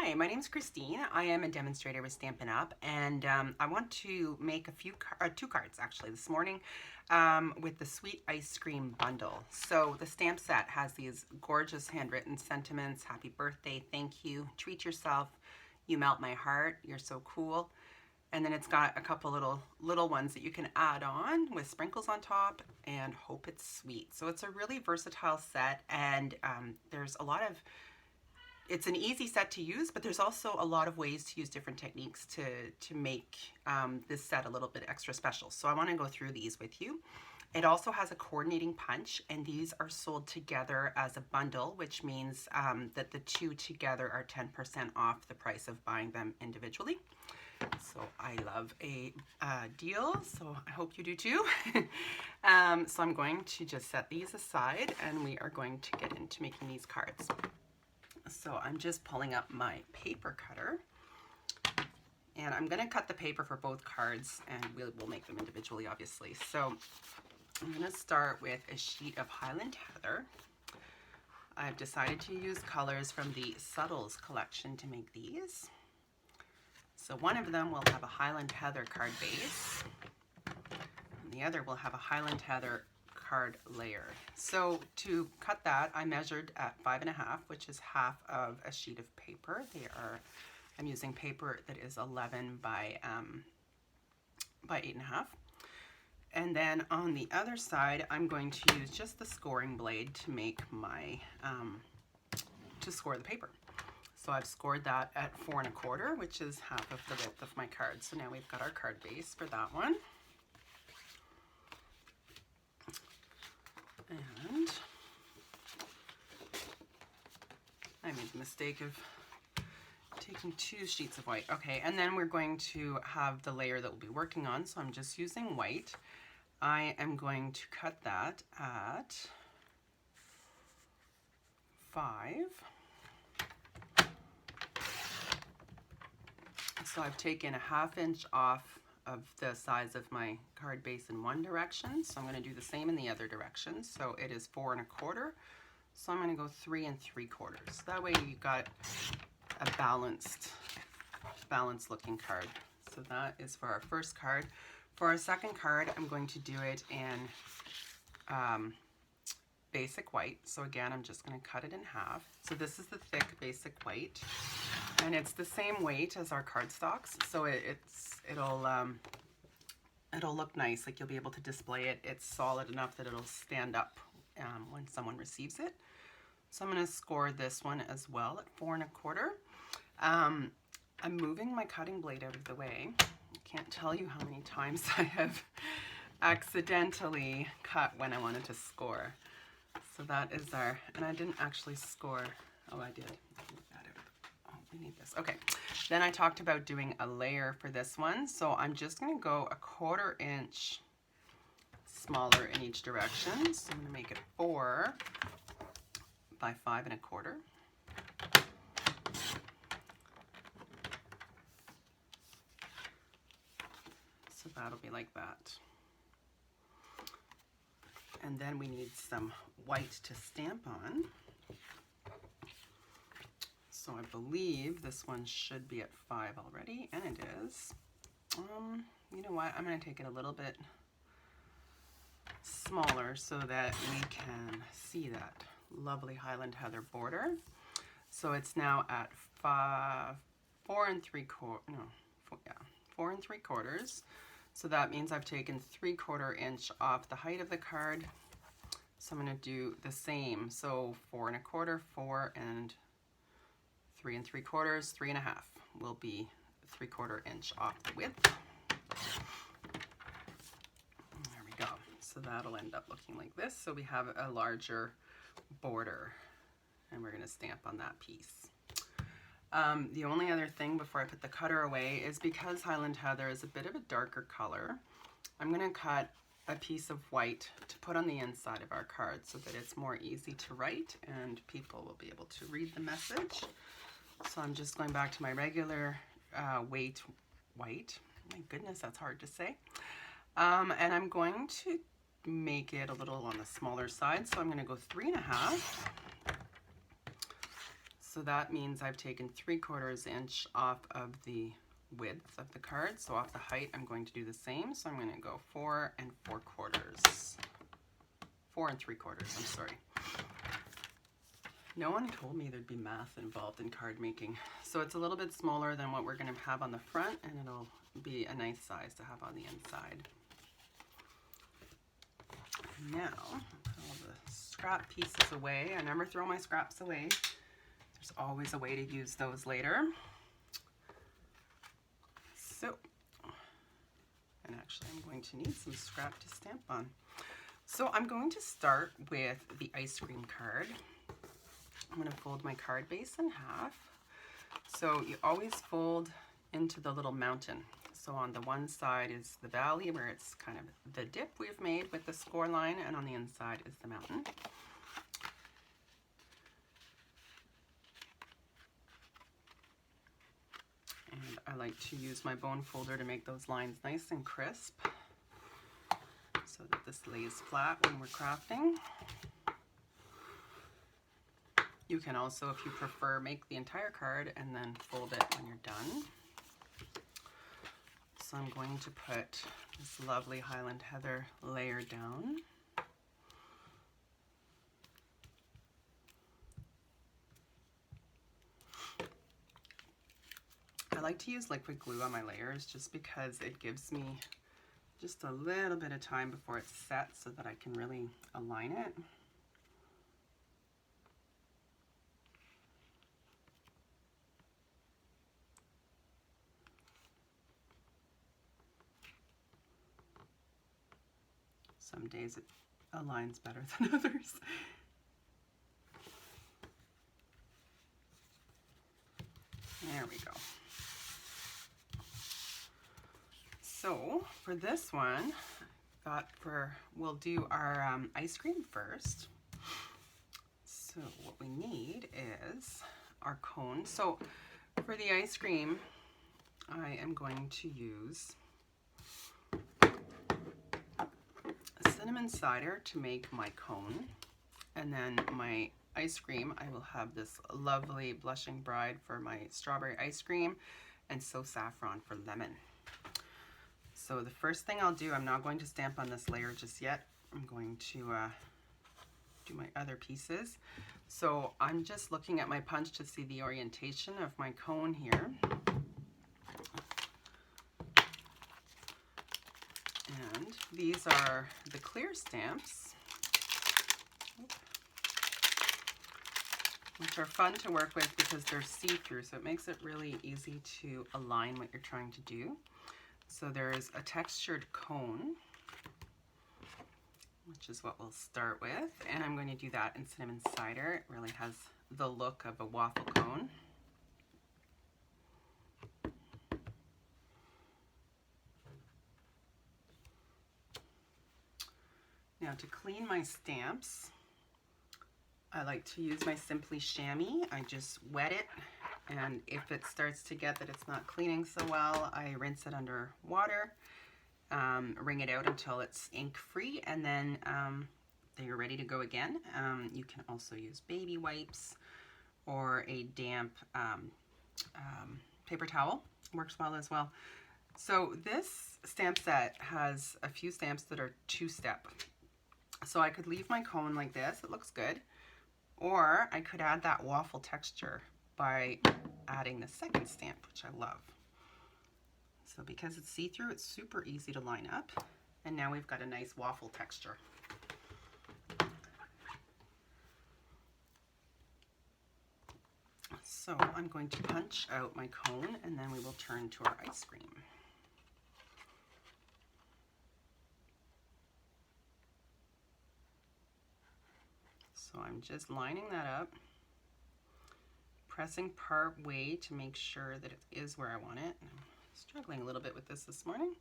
Hi, my name is Christine. I am a demonstrator with Stampin' Up, and I want to make two cards actually this morning with the Sweet Ice Cream Bundle. So the stamp set has these gorgeous handwritten sentiments: happy birthday, thank you, treat yourself, you melt my heart, you're so cool. And then it's got a couple little ones that you can add on with sprinkles on top and hope it's sweet. So it's a really versatile set, and there's a lot of it's an easy set to use, but there's also a lot of ways to use different techniques to make this set a little bit extra special. So I want to go through these with you. It also has a coordinating punch, and these are sold together as a bundle, which means that the two together are 10% off the price of buying them individually. So I love a deal, so I hope you do too. So I'm going to just set these aside, and we are going to get into making these cards. So I'm just pulling up my paper cutter, and I'm going to cut the paper for both cards, and we'll make them individually, obviously. So I'm going to start with a sheet of Highland Heather. I've decided to use colors from the Subtles collection to make these. So one of them will have a Highland Heather card base, and the other will have a Highland Heather card layer. So to cut that, I measured at 5.5, which is half of a sheet of paper. I'm using paper that is 11 by 8.5. And then on the other side, I'm going to use just the scoring blade to make my to score the paper. So I've scored that at 4.25, which is half of the width of my card. So now we've got our card base for that one. And I made the mistake of taking 2 sheets of white. Okay, and then we're going to have the layer that we'll be working on. So I'm just using white. I am going to cut that at 5. So I've taken a 1/2 inch off of the size of my card base in one direction, so I'm going to do the same in the other direction. So it is 4.25, so I'm going to go 3 3/4. That way you've got a balanced looking card. So that is for our first card. For our second card, I'm going to do it in basic white. So again, I'm just going to cut it in half. So this is the thick basic white, and it's the same weight as our cardstocks, so it'll look nice. Like, you'll be able to display it. It's solid enough that it'll stand up when someone receives it. So I'm going to score this one as well at 4.25. I'm moving my cutting blade out of the way. I can't tell you how many times I have accidentally cut when I wanted to score. So that is and I didn't actually score. Oh, I did. Oh, we need this. Okay. Then I talked about doing a layer for this one. So I'm just going to go a 1/4 inch smaller in each direction. So I'm going to make it 4 by 5.25. So that'll be like that. And then we need some white to stamp on. So I believe this one should be at 5 already, and it is. You know what? I'm going to take it a little bit smaller so that we can see that lovely Highland Heather border. So it's now at 4 3/4. So that means I've taken 3/4 inch off the height of the card. So I'm going to do the same. So 4.25, 4 and 3 3/4, 3.5 will be 3/4 inch off the width. There we go. So that'll end up looking like this. So we have a larger border, and we're going to stamp on that piece. The only other thing before I put the cutter away is, because Highland Heather is a bit of a darker color, I'm going to cut a piece of white to put on the inside of our card so that it's more easy to write and people will be able to read the message. So I'm just going back to my regular weight white. My goodness, that's hard to say. And I'm going to make it a little on the smaller side. So I'm going to go 3.5. So that means I've taken 3/4 inch off of the width of the card. So off the height, I'm going to do the same. So I'm going to go 4 4/4. 4 3/4, I'm sorry. No one told me there'd be math involved in card making. So it's a little bit smaller than what we're going to have on the front, and it'll be a nice size to have on the inside. Now, put all the scrap pieces away. I never throw my scraps away. There's always a way to use those later. So, and actually I'm going to need some scrap to stamp on. So I'm going to start with the ice cream card. I'm going to fold my card base in half. So you always fold into the little mountain. So on the one side is the valley where it's kind of the dip we've made with the score line, and on the inside is the mountain. And I like to use my bone folder to make those lines nice and crisp so that this lays flat when we're crafting. You can also, if you prefer, make the entire card and then fold it when you're done. So I'm going to put this lovely Highland Heather layer down. I like to use liquid glue on my layers just because it gives me just a little bit of time before it's set so that I can really align it. Some days it aligns better than others. There we go. So for this one, we'll do our ice cream first. So what we need is our cone. So for the ice cream, I am going to use cinnamon cider to make my cone, and then my ice cream, I will have this lovely Blushing Bride for my strawberry ice cream, and So Saffron for lemon. So the first thing I'll do, I'm not going to stamp on this layer just yet. I'm going to do my other pieces. So I'm just looking at my punch to see the orientation of my cone here. And these are the clear stamps, which are fun to work with because they're see-through, so it makes it really easy to align what you're trying to do. So there's a textured cone, which is what we'll start with, and I'm going to do that in cinnamon cider. It really has the look of a waffle cone. Now to clean my stamps, I like to use my Simply Chamois. I just wet it, and if it starts to get that it's not cleaning so well, I rinse it under water, wring it out until it's ink-free, and then you're ready to go again. You can also use baby wipes or a damp paper towel. Works well as well. So this stamp set has a few stamps that are two-step. So I could leave my cone like this, it looks good, or I could add that waffle texture by adding the second stamp, which I love. So because it's see-through, it's super easy to line up, and now we've got a nice waffle texture. So I'm going to punch out my cone, and then we will turn to our ice cream. So I'm just lining that up, pressing part way to make sure that it is where I want it. I'm struggling a little bit with this morning.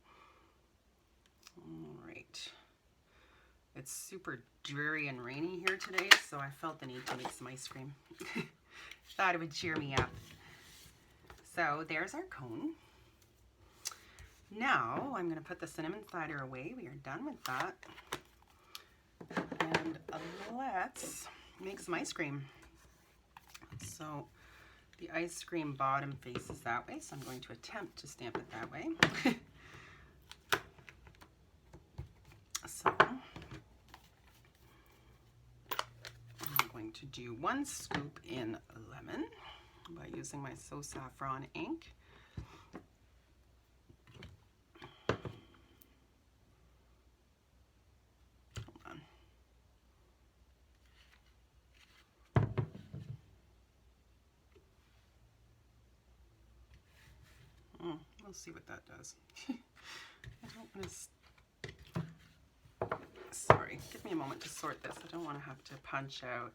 All right. It's super dreary and rainy here today, so I felt the need to make some ice cream. Thought it would cheer me up. So there's our cone. Now I'm going to put the cinnamon cider away. We are done with that. And let's make some ice cream. So The ice cream bottom faces that way, so I'm going to attempt to stamp it that way. So I'm going to do 1 scoop in lemon by using my So Saffron ink. We'll see what that does. I don't want to... Sorry, give me a moment to sort this. I don't want to have to punch out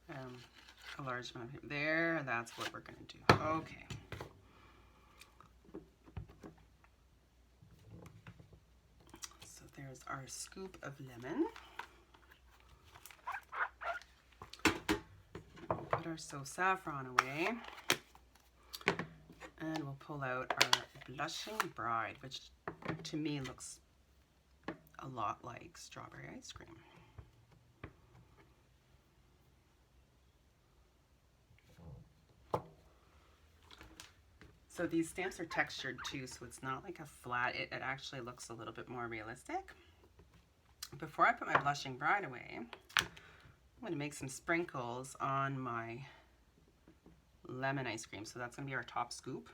a large amount of... There, that's what we're going to do. Okay. So there's our scoop of lemon. We'll put our So Saffron away. And we'll pull out our Blushing Bride, which to me looks a lot like strawberry ice cream. So these stamps are textured too, so it's not like a flat, it actually looks a little bit more realistic. Before I put my Blushing Bride away, I'm going to make some sprinkles on my lemon ice cream. So that's going to be our top scoop.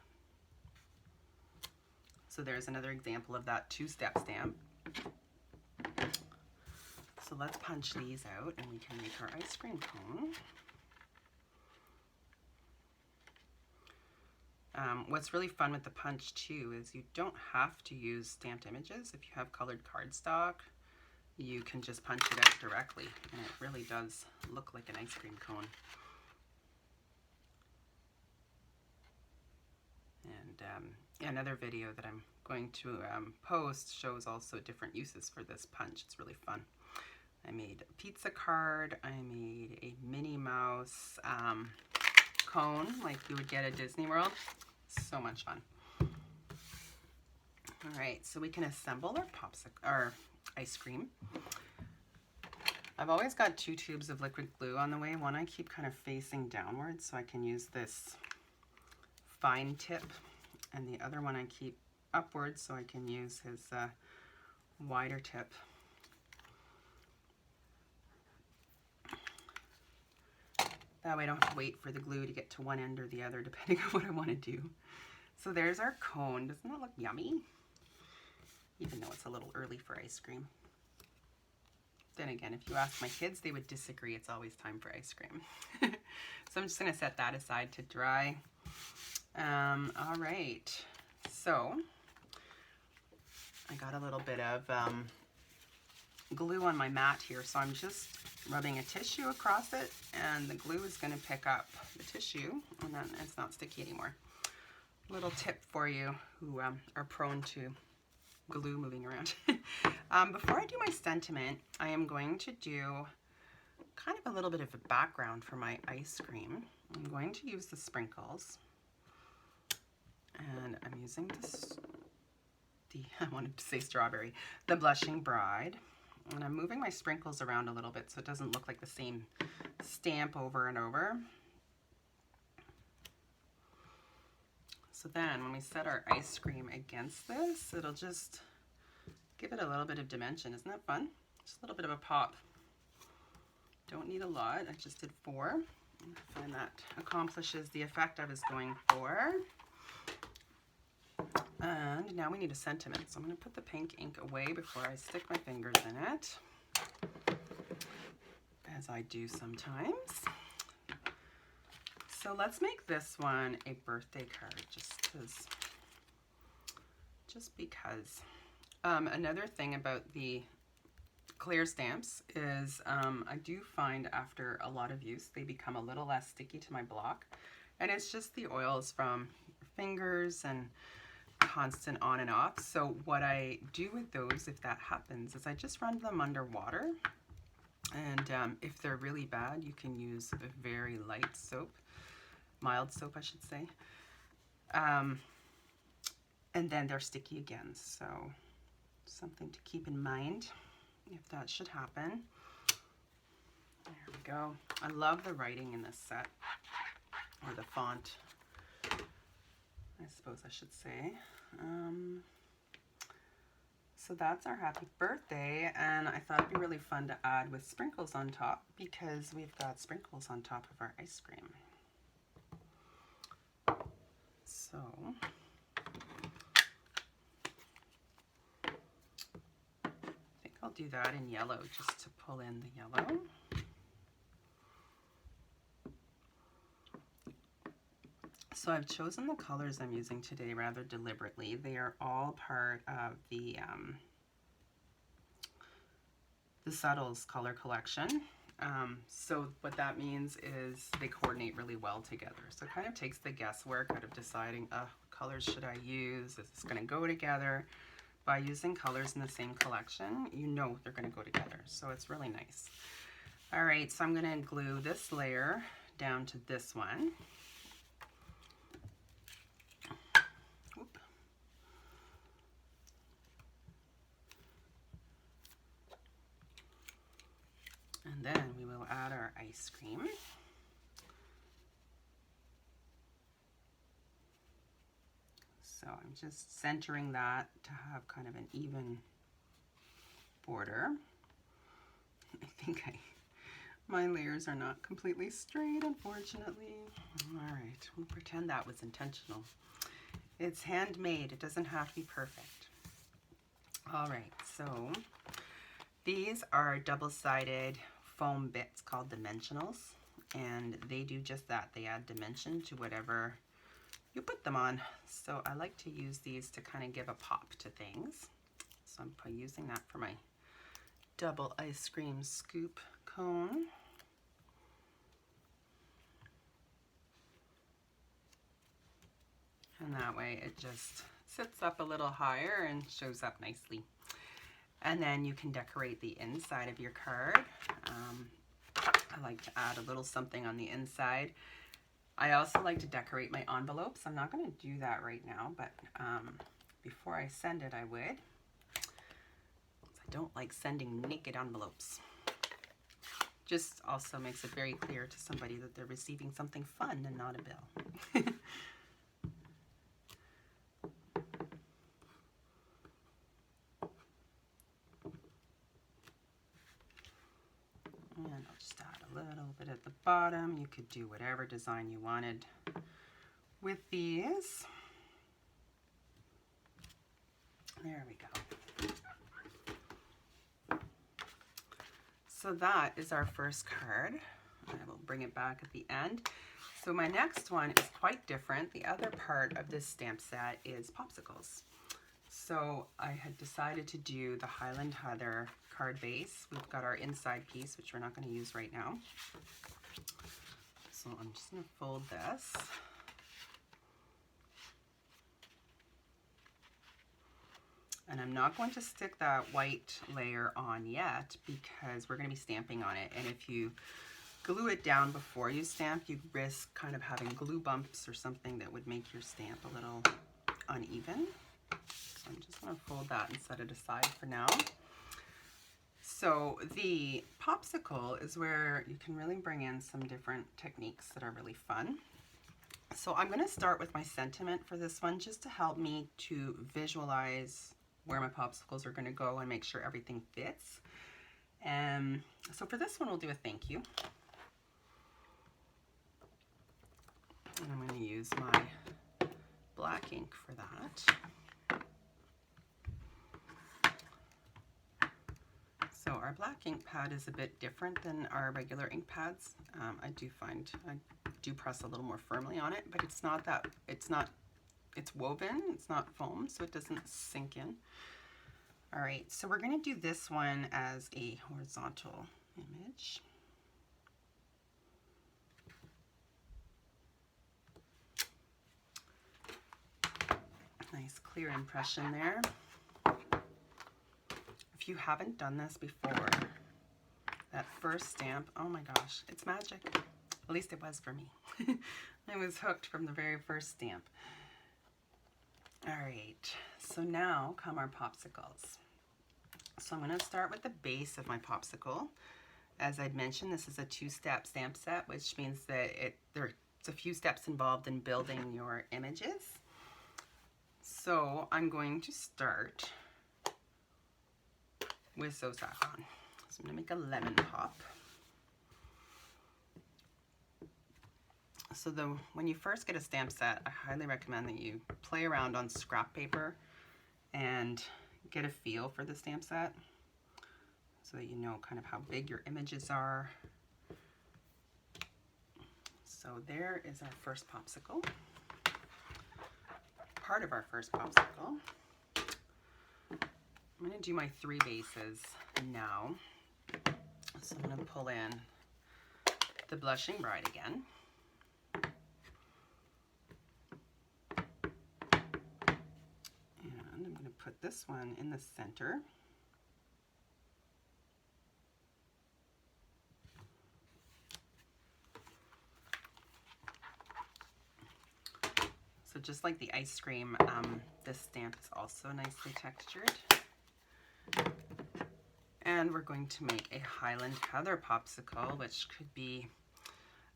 So there's another example of that 2-step stamp. So let's punch these out and we can make our ice cream cone. What's really fun with the punch too is you don't have to use stamped images. If you have colored cardstock, you can just punch it out directly and it really does look like an ice cream cone. And another video that I'm going to post shows also different uses for this punch. It's really fun. I made a pizza card. I made a Minnie Mouse cone like you would get at Disney World. So much fun. All right, so we can assemble our ice cream. I've always got 2 tubes of liquid glue on the way. One I keep kind of facing downwards so I can use this fine tip, and the other one I keep upwards so I can use his wider tip. That way I don't have to wait for the glue to get to one end or the other depending on what I want to do. So there's our cone. Doesn't that look yummy? Even though it's a little early for ice cream. Then again, if you ask my kids, they would disagree. It's always time for ice cream. So I'm just going to set that aside to dry. All right. So I got a little bit of glue on my mat here, so I'm just rubbing a tissue across it, and the glue is going to pick up the tissue, and then it's not sticky anymore. Little tip for you who are prone to glue moving around. Before I do my sentiment, I am going to do kind of a little bit of a background for my ice cream. I'm going to use the sprinkles, and I'm using this, I wanted to say strawberry, the Blushing Bride. And I'm moving my sprinkles around a little bit so it doesn't look like the same stamp over and over. So then when we set our ice cream against this, it'll just give it a little bit of dimension. Isn't that fun? Just a little bit of a pop. Don't need a lot. I just did 4. I find that accomplishes the effect I was going for. And now we need a sentiment. So I'm going to put the pink ink away before I stick my fingers in it, as I do sometimes. So let's make this one a birthday card, just because. Another thing about the clear stamps is I do find after a lot of use they become a little less sticky to my block, and it's just the oils from your fingers and constant on and off. So what I do with those, if that happens, is I just run them under water, and if they're really bad, you can use a very light soap, mild soap I should say, and then they're sticky again. So something to keep in mind if that should happen. There we go. I love the writing in this set, or the font. suppose I should say. So that's our happy birthday, and I thought it'd be really fun to add with sprinkles on top because we've got sprinkles on top of our ice cream. So I think I'll do that in yellow just to pull in the yellow. So I've chosen the colors I'm using today rather deliberately. They are all part of the Subtles color collection. So what that means is they coordinate really well together. So it kind of takes the guesswork out of deciding, what colors should I use? Is this going to go together? By using colors in the same collection, you know they're going to go together. So it's really nice. All right, so I'm going to glue this layer down to this one. And then we will add our ice cream. So I'm just centering that to have kind of an even border. I think my layers are not completely straight, unfortunately. All right, we'll pretend that was intentional. It's handmade, it doesn't have to be perfect. All right, so these are double-sided foam bits called dimensionals, and they do just that. They add dimension to whatever you put them on. So I like to use these to kind of give a pop to things. So I'm using that for my double ice cream scoop cone. And that way it just sits up a little higher and shows up nicely. And then you can decorate the inside of your card. I like to add a little something on the inside. I also like to decorate my envelopes. I'm not going to do that right now, but before I send it, I would. I don't like sending naked envelopes. Just also makes it very clear to somebody that they're receiving something fun and not a bill. And I'll just add a little bit at the bottom. You could do whatever design you wanted with these. There we go. So that is our first card. I will bring it back at the end. So my next one is quite different. The other part of this stamp set is popsicles. So I had decided to do the Highland Heather card base. We've got our inside piece, which we're not going to use right now. So I'm just going to fold this. And I'm not going to stick that white layer on yet because we're going to be stamping on it. And if you glue it down before you stamp, you risk kind of having glue bumps or something that would make your stamp a little uneven. So I'm just going to fold that and set it aside for now. So the popsicle is where you can really bring in some different techniques that are really fun. So I'm going to start with my sentiment for this one just to help me to visualize where my popsicles are going to go and make sure everything fits. So for this one, we'll do a thank you. And I'm going to use my black ink for that. So our black ink pad is a bit different than our regular ink pads. I do press a little more firmly on it, but it's woven, it's not foam, so it doesn't sink in. All right, so we're going to do this one as a horizontal image. Nice clear impression there. If you haven't done this before, that first stamp, oh my gosh, it's magic. At least it was for me. I was hooked from the very first stamp. All right, so now come our popsicles. So I'm going to start with the base of my popsicle. As I'd mentioned, this is a two-step stamp set, which means that there's a few steps involved in building your images. So I'm going to start with So Saffron. So I'm going to make a lemon pop. So when you first get a stamp set, I highly recommend that you play around on scrap paper and get a feel for the stamp set so that you know kind of how big your images are. So there is our first popsicle, part of our first popsicle. I'm going to do my 3 bases now. So I'm going to pull in the Blushing Bride again. And I'm going to put this one in the center. So just like the ice cream, this stamp is also nicely textured. And we're going to make a Highland Heather popsicle, which could be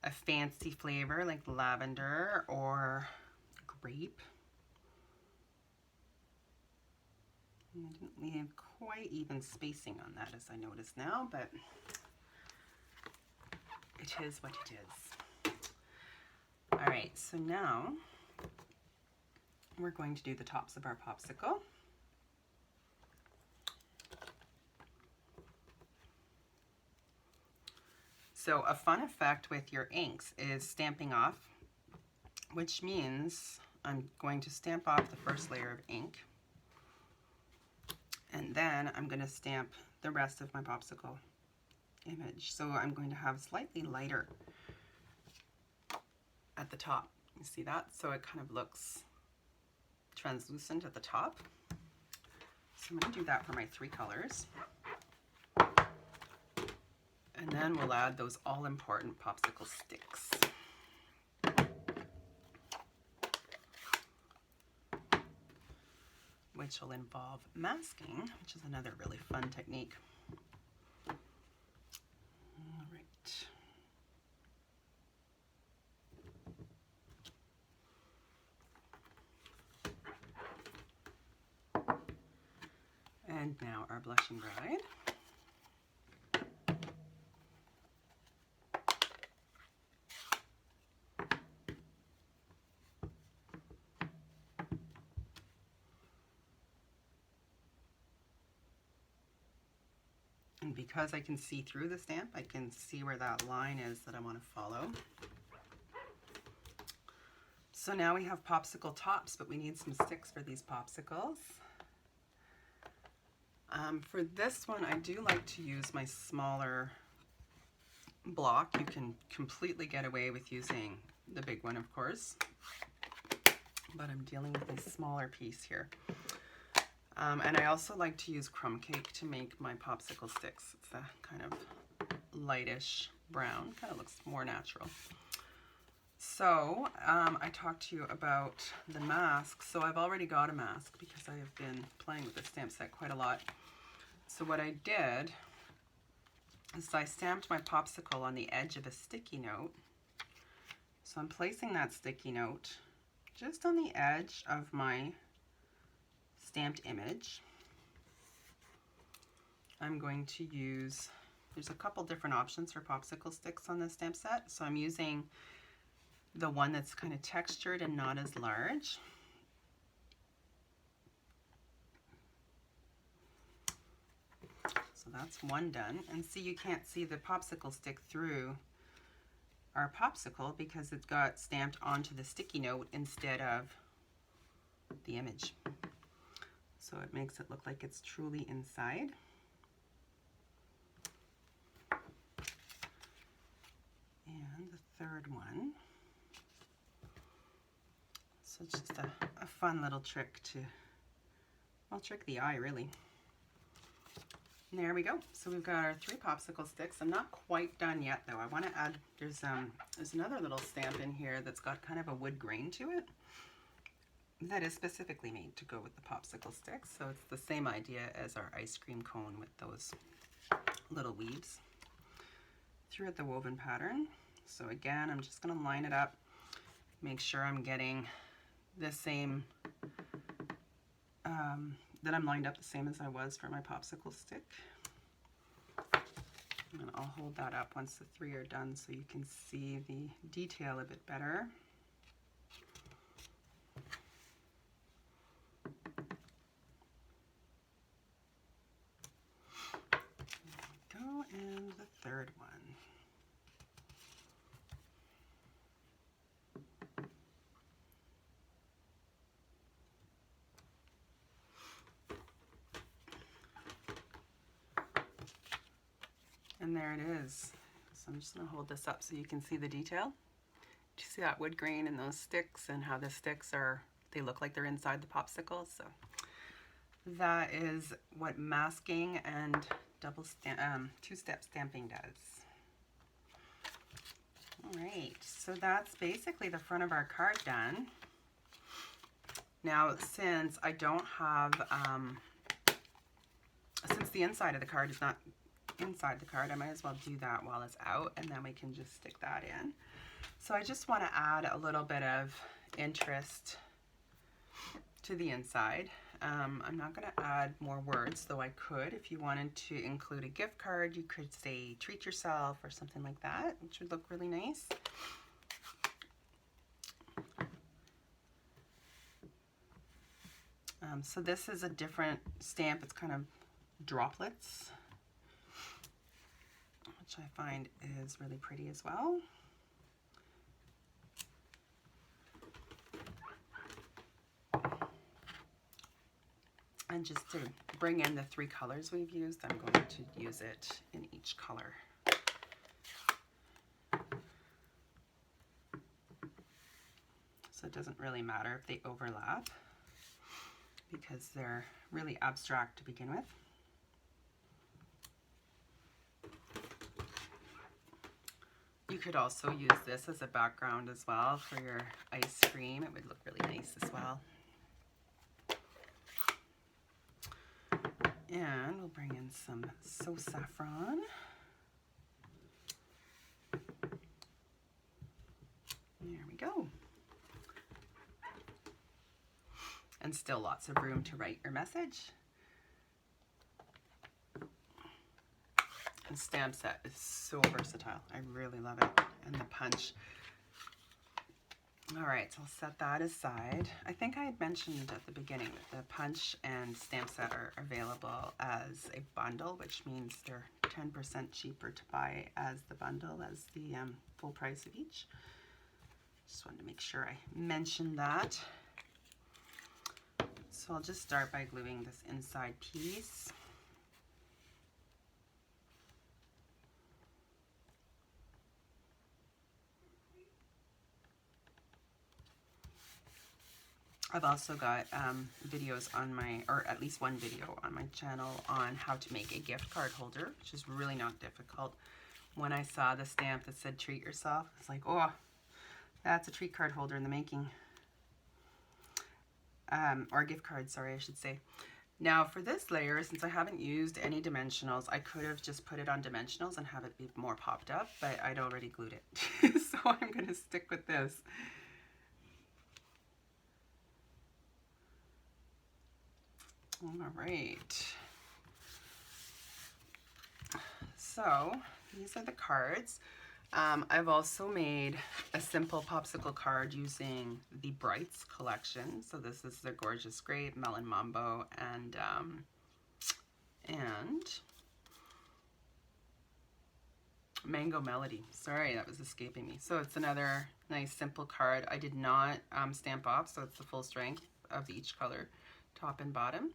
a fancy flavor like lavender or grape. And I didn't leave quite even spacing on that, as I notice now, but it is what it is. All right, so now we're going to do the tops of our popsicle. So a fun effect with your inks is stamping off, which means I'm going to stamp off the first layer of ink, and then I'm going to stamp the rest of my popsicle image. So I'm going to have slightly lighter at the top. You see that? So it kind of looks translucent at the top. So I'm going to do that for my 3 colors. And then we'll add those all-important popsicle sticks. Which will involve masking, which is another really fun technique. All right. And now our Blushing Bride. And because I can see through the stamp, I can see where that line is that I want to follow. So now we have popsicle tops, but we need some sticks for these popsicles. For this one, I do like to use my smaller block. You can completely get away with using the big one, of course, but I'm dealing with a smaller piece here. And I also like to use crumb cake to make my popsicle sticks. It's a kind of lightish brown, kind of looks more natural. So I talked to you about the mask. So I've already got a mask because I have been playing with the stamp set quite a lot. So what I did is I stamped my popsicle on the edge of a sticky note. So I'm placing that sticky note just on the edge of my stamped image. I'm going to use, there's a couple different options for popsicle sticks on this stamp set. So I'm using the one that's kind of textured and not as large. So that's one done. And see, you can't see the popsicle stick through our popsicle because it's got stamped onto the sticky note instead of the image. So it makes it look like it's truly inside. And the third one. So it's just a fun little trick to, well, trick the eye really. And there we go. So we've got our 3 popsicle sticks. I'm not quite done yet though. I want to add, there's another little stamp in here that's got kind of a wood grain to it that is specifically made to go with the popsicle sticks. So it's the same idea as our ice cream cone with those little weaves throughout the woven pattern. So again, I'm just going to line it up, make sure I'm getting the same then I'm lined up the same as I was for my popsicle stick. And I'll hold that up once the 3 are done so you can see the detail a bit better. There we go, and the 3rd one. And there it is. So I'm just going to hold this up so you can see the detail. Do you see that wood grain in those sticks and how the sticks are, they look like they're inside the popsicle? So that is what masking and two-step stamping does. All right, so that's basically the front of our card done. Now, since I don't have, since the inside of the card is not inside the card, I might as well do that while it's out, and then we can just stick that in. So I just want to add a little bit of interest to the inside. I'm not going to add more words, though I could. If you wanted to include a gift card, you could say treat yourself or something like that, which would look really nice. So this is a different stamp. It's kind of droplets, which I find is really pretty as well. And just to bring in the 3 colors we've used, I'm going to use it in each color. So it doesn't really matter if they overlap because they're really abstract to begin with. You could also use this as a background as well for your ice cream. It would look really nice as well. And we'll bring in some So Saffron. There we go. And still lots of room to write your message. The stamp set is so versatile. I really love it. And the punch. All right, so I'll set that aside. I think I had mentioned at the beginning that the punch and stamp set are available as a bundle, which means they're 10% cheaper to buy as the bundle as the full price of each. Just wanted to make sure I mentioned that. So I'll just start by gluing this inside piece. I've also got videos on my, or at least one video on my channel on how to make a gift card holder, which is really not difficult. When I saw the stamp that said treat yourself, it's like, oh, that's a treat card holder in the making. Or gift card, sorry, I should say. Now for this layer, since I haven't used any dimensionals, I could have just put it on dimensionals and have it be more popped up, but I'd already glued it. So I'm gonna stick with this. All right. So these are the cards. I've also made a simple popsicle card using the Brights collection. So this is the Gorgeous Grape, Melon Mambo, and Mango Melody. Sorry, that was escaping me. So it's another nice simple card. I did not stamp off, so it's the full strength of each color, top and bottom.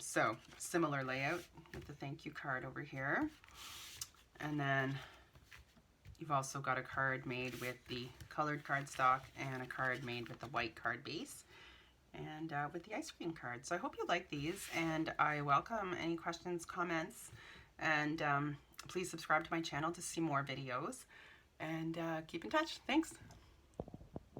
So similar layout with the thank you card over here. And then you've also got a card made with the colored cardstock and a card made with the white card base and with the ice cream card. So I hope you like these, and I welcome any questions, comments, and please subscribe to my channel to see more videos, and keep in touch. Thanks.